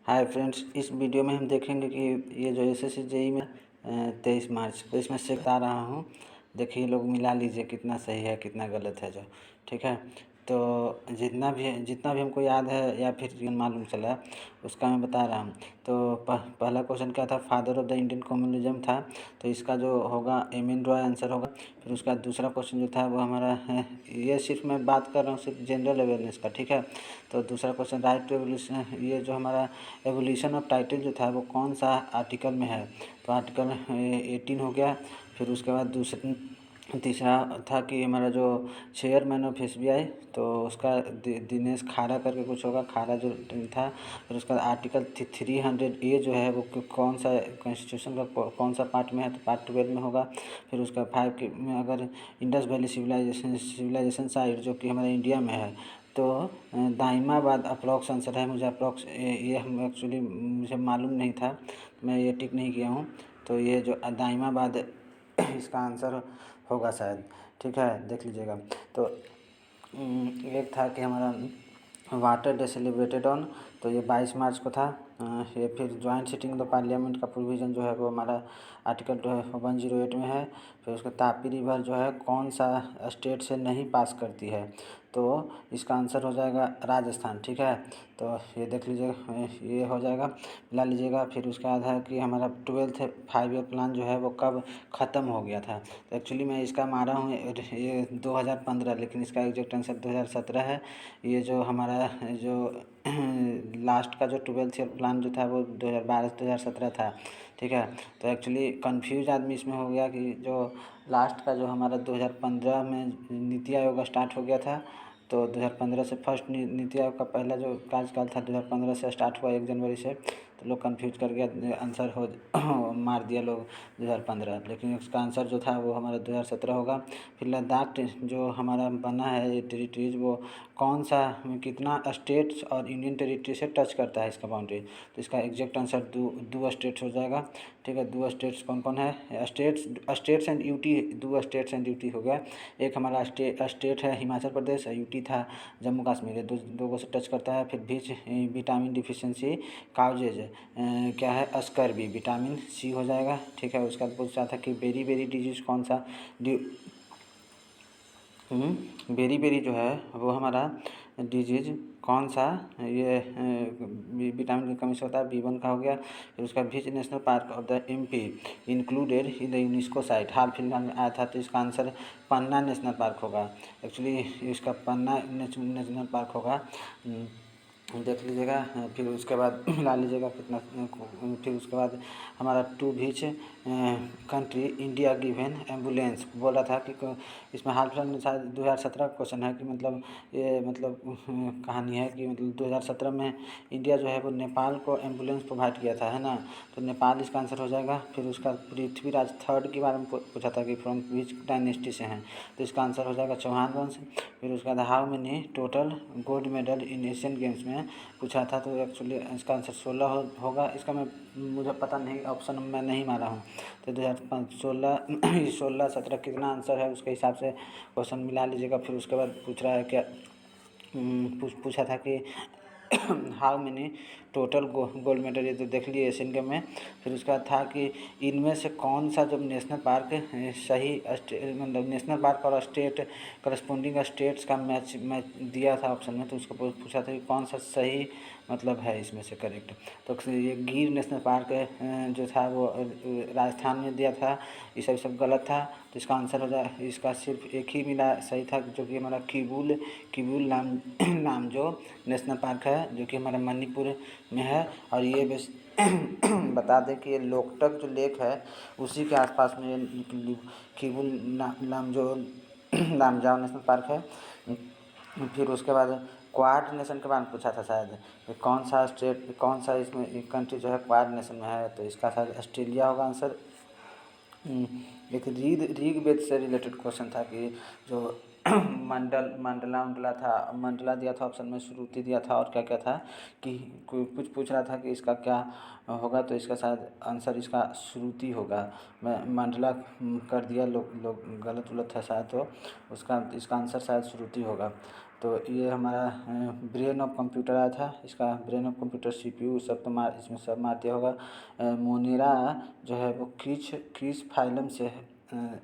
Hi friends, इस video में हम देखेंगे कि ये जो एसएससी जेई में 23 मार्च तो इसमें से बता रहा हूँ। देखिए लोग मिला लीजिए कितना सही है कितना गलत है जो ठीक है। तो जितना भी हमको याद है या फिर मालूम चला उसका मैं बता रहा हूँ। तो पहला क्वेश्चन क्या था, father of the Indian communism था, तो इसका जो होगा एम.एन. रॉय आंसर होगा। फिर उसका दूसरा क्वेश्चन जो था वो हमारा है, ये सिर्फ मैं बात कर रहा हूँ सिर्फ जनरल अवेयरनेस का, ठीक है। तो दूसरा क्वेश्चन, राइट टू एवोल्यूशन, ये जो हमारा एवोल्यूशन ऑफ टाइटल जो था वो कौन सा आर्टिकल में है, तो आर्टिकल 18 हो गया। फिर उसके बाद तीसरा था कि हमारा जो चेयरमैन ऑफ एसबीआई, तो उसका दिनेश खारा करके कुछ होगा, खारा जो था। फिर उसका आर्टिकल 300A जो है वो कौन सा कॉन्स्टिट्यूशन का कौन सा पार्ट में है, तो पार्ट 12 में होगा। फिर उसका 5 में अगर इंडस वैली सिविलाइजेशन साइट जो कि हमारे इंडिया में है, तो दाइमाबाद अप्रॉक्स आंसर है। मुझे अप्रॉक्स ये हम एक्चुअली मुझे मालूम नहीं था, मैं ये टिक नहीं किया हूँ। तो ये जो दाइमाबाद इसका आंसर होगा शायद, ठीक है, देख लीजिएगा। तो एक था कि हमारा वाटर डे सेलिब्रेटेड ऑन, तो ये 22 मार्च को था। ये फिर जॉइंट सिटिंग द पार्लियामेंट का प्रोविज़न जो है वो हमारा आर्टिकल 108 में है। फिर उसका तापी रिवर जो है कौन सा स्टेट से नहीं पास करती है, तो इसका आंसर हो जाएगा राजस्थान, ठीक है। तो ये देख लीजिएगा, ये हो जाएगा, मिला लीजिएगा। फिर उसके बाद है कि हमारा 12th 5 ईयर प्लान जो है वो कब ख़त्म हो गया था, तो एक्चुअली मैं इसका मारा हूँ ये 2015, लेकिन इसका एग्जैक्ट आंसर 2017 है। ये जो हमारा जो लास्ट का जो 12th ईयर प्लान जो था वो 2012 से 2017 था, ठीक है। तो एक्चुअली कंफ्यूज आदमी इसमें हो गया कि जो लास्ट का जो हमारा 2015 में नीति आयोग स्टार्ट हो गया था, तो 2015 से फर्स्ट नीति आयोग का पहला जो कार्यकाल था 2015 से स्टार्ट हुआ 1 जनवरी से, तो लोग कंफ्यूज कर गया, आंसर हो मार दिया लोग 2015, लेकिन उसका आंसर जो था वो हमारा 2017 होगा। फिर लद्दाख जो हमारा बना है ये टेरिटरीज, वो कौन सा कितना स्टेट्स और यूनियन टेरिटरी से टच करता है इसका बाउंड्री, तो इसका एग्जैक्ट आंसर दो स्टेट्स हो जाएगा, ठीक है। दो स्टेट्स कौन कौन है, स्टेट्स एंड यूटी, दो स्टेट्स एंड यूटी हो गया। एक हमारा स्टेट है हिमाचल प्रदेश, यूटी था जम्मू कश्मीर, दो से टच करता है। फिर बीच विटामिन डिफिशियंसी काउजेज क्या है, स्कर्वी, विटामिन सी हो जाएगा, ठीक है। उसका पूछ रहा था कि बेरी बेरी डिजीज़ कौन सा बेरी बेरी जो है वो हमारा डिजीज़ कौन सा, ये विटामिन की कमी से होता है, B1 का हो गया। फिर उसका बीच national park of the MP included in the UNESCO site, हाल फिलहाल में आया था, तो इसका आंसर पन्ना नेशनल पार्क होगा। एक्चुअली इसका पन्ना नेशनल पार्क होगा, देख लीजिएगा। फिर उसके बाद मिला लीजिएगा कितना। फिर उसके बाद हमारा two beach country India given ambulance बोला था कि इसमें हाल फिलहाल में शायद 2017 का क्वेश्चन है कि मतलब ये मतलब कहानी है कि मतलब 2017 में इंडिया जो है वो नेपाल को एम्बुलेंस प्रोवाइड किया था, है ना, तो नेपाल इसका आंसर हो जाएगा। फिर उसका पृथ्वीराज थर्ड के बारे में पूछा था कि फ्रॉम विच डायनेस्टी से हैं, तो इसका आंसर हो जाएगा चौहान वंश। फिर उसके बाद how many total gold medal in Asian games में पूछा था, तो एक्चुअली इसका आंसर 16 होगा। इसका मुझे पता नहीं, ऑप्शन मैं नहीं मारा हूँ, तो 2016 16 17 कितना आंसर है उसके हिसाब से क्वेश्चन मिला लीजिएगा। फिर उसके बाद पूछ रहा है क्या, पूछा था कि how many total gold medal, ये तो देख लिए एशियन गेम में। फिर उसका था कि इनमें से कौन सा जब नेशनल पार्क सही मतलब नेशनल पार्क और स्टेट करस्पॉन्डिंग स्टेट्स का मैच दिया था ऑप्शन में, तो उसको पूछा था कि कौन सा सही मतलब है इसमें से करेक्ट, तो ये गिर नेशनल पार्क जो था वो राजस्थान में दिया था, ये सब गलत था। तो इसका आंसर हो जाए, इसका सिर्फ एक ही मिला सही था जो कि हमारा किबुल नाम जो नेशनल पार्क है जो कि हमारे मणिपुर में है। और ये बस बता दें कि ये लोकटक जो लेक है उसी के आसपास में किबुल लामजो लामजाओ नेशनल पार्क है। फिर उसके बाद क्वाड नेशन के बारे में पूछा था शायद, कि कौन सा स्टेट कौन सा इसमें कंट्री जो है क्वाड नेशन में है, तो इसका शायद ऑस्ट्रेलिया होगा आंसर। एक ऋग्वेद से रिलेटेड क्वेश्चन था कि जो मंडला था, मंडला दिया था ऑप्शन में, श्रुति दिया था, और क्या क्या था कि कुछ पूछ रहा था कि इसका क्या होगा, तो इसका शायद आंसर इसका श्रुति होगा। मैं मंडला कर दिया, लोग गलत था शायद, तो इसका आंसर शायद श्रुति होगा। तो ये हमारा ब्रेन ऑफ कंप्यूटर आया था, इसका ब्रेन ऑफ कंप्यूटर CPU सब तो इसमें सब मारते होगा। मोनेरा जो है वो किस फाइलम से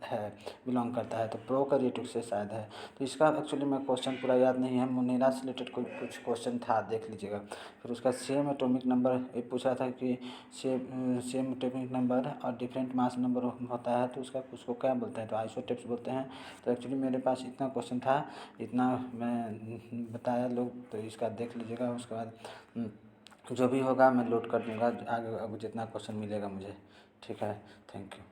है बिलोंग करता है, तो प्रोकैरियोटिक से शायद है। तो इसका एक्चुअली मैं क्वेश्चन पूरा याद नहीं है, मोनेरा से रिलेटेड कोई कुछ क्वेश्चन था, देख लीजिएगा। फिर उसका सेम एटॉमिक नंबर ये पूछा था कि सेम एटॉमिक नंबर और डिफरेंट मास नंबर होता है तो उसको क्या बोलते हैं, तो आइसोटोप्स बोलते हैं। तो एक्चुअली मेरे पास इतना क्वेश्चन था, इतना मैं बताया लोग, तो इसका देख लीजिएगा। उसके बाद जो भी होगा मैं लोड कर दूँगा आगे जितना क्वेश्चन मिलेगा मुझे। ठीक है, थैंक यू।